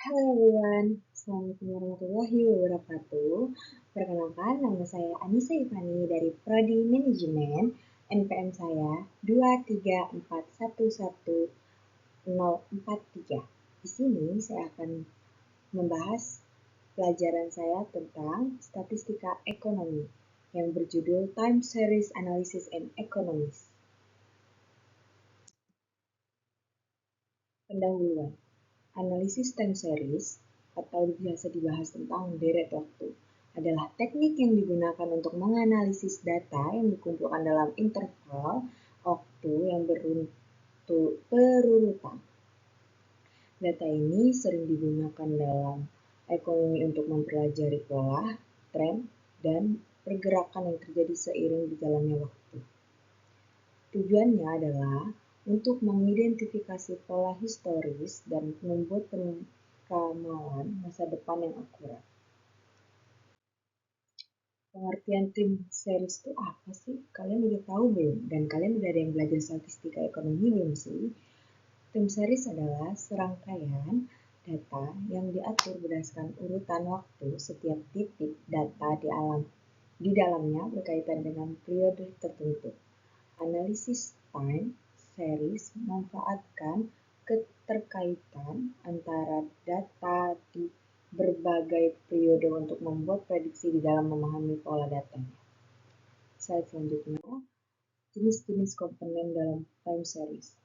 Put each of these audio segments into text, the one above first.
Halo everyone, Assalamualaikum warahmatullahi wabarakatuh. Perkenalkan, nama saya Anissa Ivani dari Prodi Manajemen. NPM saya 234111043. Di sini saya akan membahas pelajaran saya tentang statistika ekonomi yang berjudul Time Series Analysis and Economics. Pendahuluan. Analisis time series, atau biasa dibahas tentang deret waktu, adalah teknik yang digunakan untuk menganalisis data yang dikumpulkan dalam interval waktu yang berurutan. Data ini sering digunakan dalam ekonomi untuk mempelajari pola, tren, dan pergerakan yang terjadi seiring berjalannya waktu. Tujuannya adalah untuk mengidentifikasi pola historis dan membuat ramalan masa depan yang akurat. Pengertian tim series itu apa sih? Kalian udah tahu belum? Dan kalian udah ada yang belajar statistika ekonomi belum sih? Tim series adalah serangkaian data yang diatur berdasarkan urutan waktu setiap titik data di dalamnya berkaitan dengan periode tertentu. Analisis time series memanfaatkan keterkaitan antara data di berbagai periode untuk membuat prediksi di dalam memahami pola datanya. Slide selanjutnya, jenis-jenis komponen dalam time series.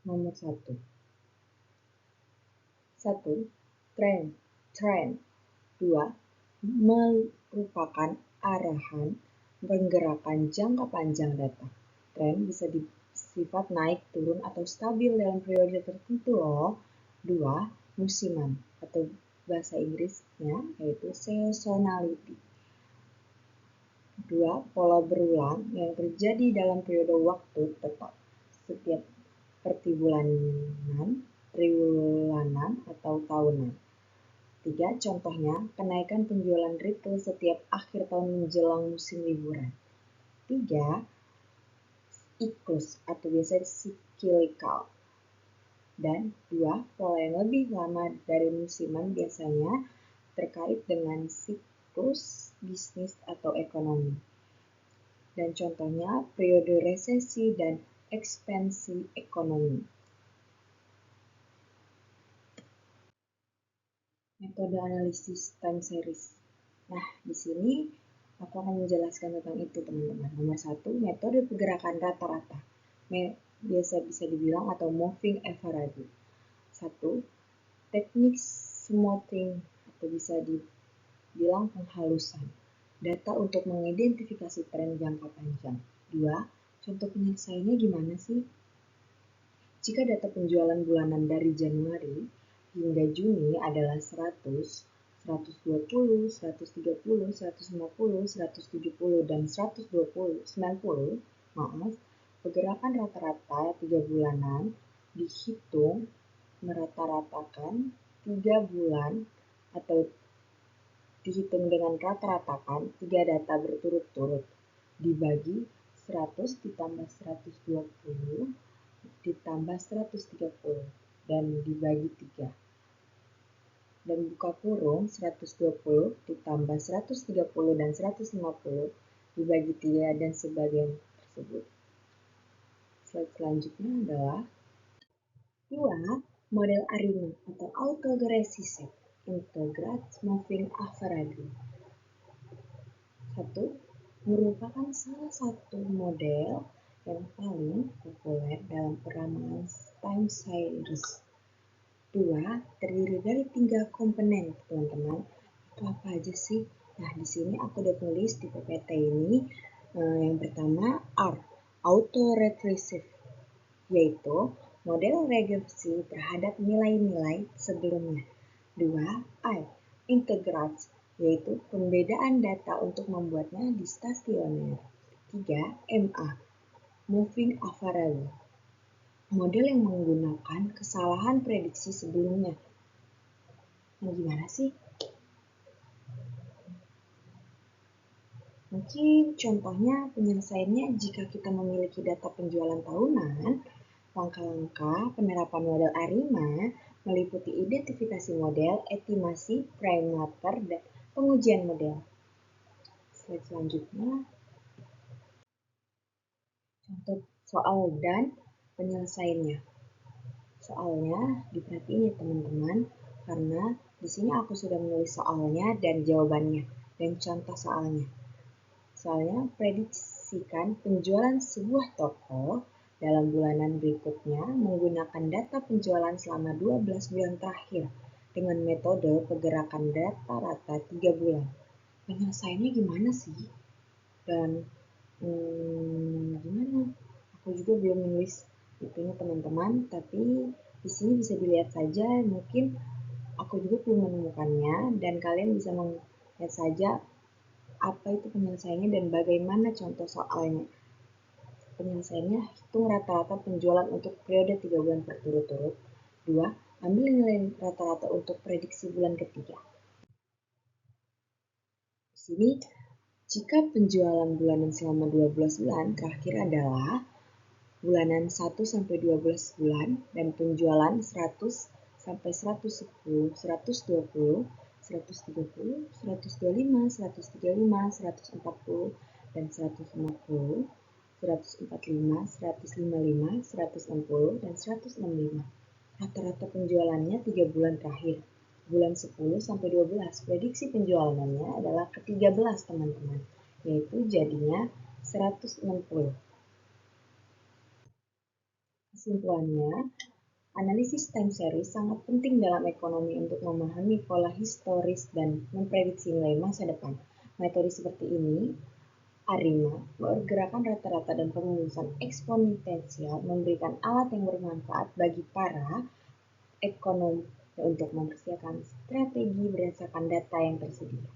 Nomor 1. 1. Trend. 2. Merupakan arahan pergerakan jangka panjang data. Tren bisa bersifat naik, turun, atau stabil dalam periode tertentu loh. 2. Musiman atau bahasa Inggrisnya yaitu seasonality. 2. Pola berulang yang terjadi dalam periode waktu tetap setiap triwulanan atau tahunan. 3. Contohnya, kenaikan penjualan retail setiap akhir tahun menjelang musim liburan. 3. Siklus atau biasanya cyclical. Dan 2. Pola yang lebih lama dari musiman biasanya terkait dengan siklus bisnis atau ekonomi. Dan contohnya periode resesi dan ekspansi ekonomi. Metode analisis time series. Nah, di sini aku akan menjelaskan tentang itu, teman-teman. Nomor 1, metode pergerakan rata-rata. Biasa bisa dibilang atau moving average. 1. Teknik smoothing atau bisa dibilang penghalusan. Data untuk mengidentifikasi tren jangka panjang. 2. Contoh penyelesaiannya gimana sih? Jika data penjualan bulanan dari Januari hingga Juni adalah 100, 120, 130, 150, 170, dan 90, pergerakan rata-rata 3 bulanan dihitung merata-ratakan 3 bulan atau dihitung dengan rata-ratakan 3 data berturut-turut dibagi 100 ditambah 120 ditambah 130 dan dibagi 3. Dan buka kurung 120 ditambah 130 dan 150 dibagi 3 dan sebagian tersebut. Slide selanjutnya adalah 2. Model ARIMA atau Autoregressive Integrated Moving Average. 1. Merupakan salah satu model yang paling populer dalam peramalan time series. 2. Terdiri dari 3 komponen, teman-teman. Itu apa aja sih? Nah, di sini aku udah tulis di PPT ini. Yang pertama, R, autoregressive, yaitu model regresi terhadap nilai-nilai sebelumnya. 2. I, integrate, yaitu pembedaan data untuk membuatnya di stasioner. 3. MA, moving average, model yang menggunakan kesalahan prediksi sebelumnya. Nah, gimana sih? Mungkin contohnya penyelesaiannya jika kita memiliki data penjualan tahunan, langkah-langkah penerapan model ARIMA meliputi identifikasi model, estimasi, parameter, dan pengujian model. Slide selanjutnya, contoh soal dan penyelesaiannya. Soalnya diperhatiin ya teman-teman, karena di sini aku sudah menulis soalnya dan jawabannya dan contoh soalnya. Soalnya prediksikan penjualan sebuah toko dalam bulanan berikutnya menggunakan data penjualan selama 12 bulan terakhir dengan metode pergerakan rata-rata 3 bulan. Penyelesaiannya gimana sih? Dan gimana? Aku juga belum menulis itunya teman-teman, tapi di sini bisa dilihat saja, mungkin aku juga belum menemukannya dan kalian bisa melihat saja apa itu penyelesaiannya dan bagaimana contoh soalnya. Penyelesaiannya, hitung rata-rata penjualan untuk periode 3 bulan berturut-turut. 2. Ambil nilai rata-rata untuk prediksi bulan ketiga. Di sini, jika penjualan bulanan selama 12 bulan terakhir adalah bulanan 1 sampai 12 bulan dan penjualan 100 sampai 110, 120, 130, 125, 135, 140, dan 150, 145, 155, 160, dan 165. Rata-rata penjualannya 3 bulan terakhir. Bulan 10 sampai 12, prediksi penjualannya adalah ke-13 teman-teman, yaitu jadinya 160. Kesimpulannya, analisis time series sangat penting dalam ekonomi untuk memahami pola historis dan memprediksi nilai masa depan. Metode seperti ini, ARIMA, pergerakan rata-rata dan pengumusan eksponensial, memberikan alat yang bermanfaat bagi para ekonom untuk mempersiapkan strategi berdasarkan data yang tersedia.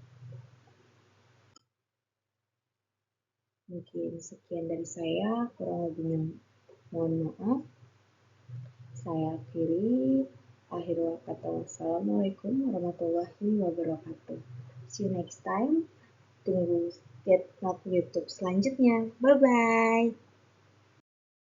Mungkin sekian dari saya, kurang lebihnya mohon maaf. Saya akhiri. Akhirul kata wassalamualaikum warahmatullahi wabarakatuh. See you next time. Tunggu lihat YouTube selanjutnya. Bye-bye.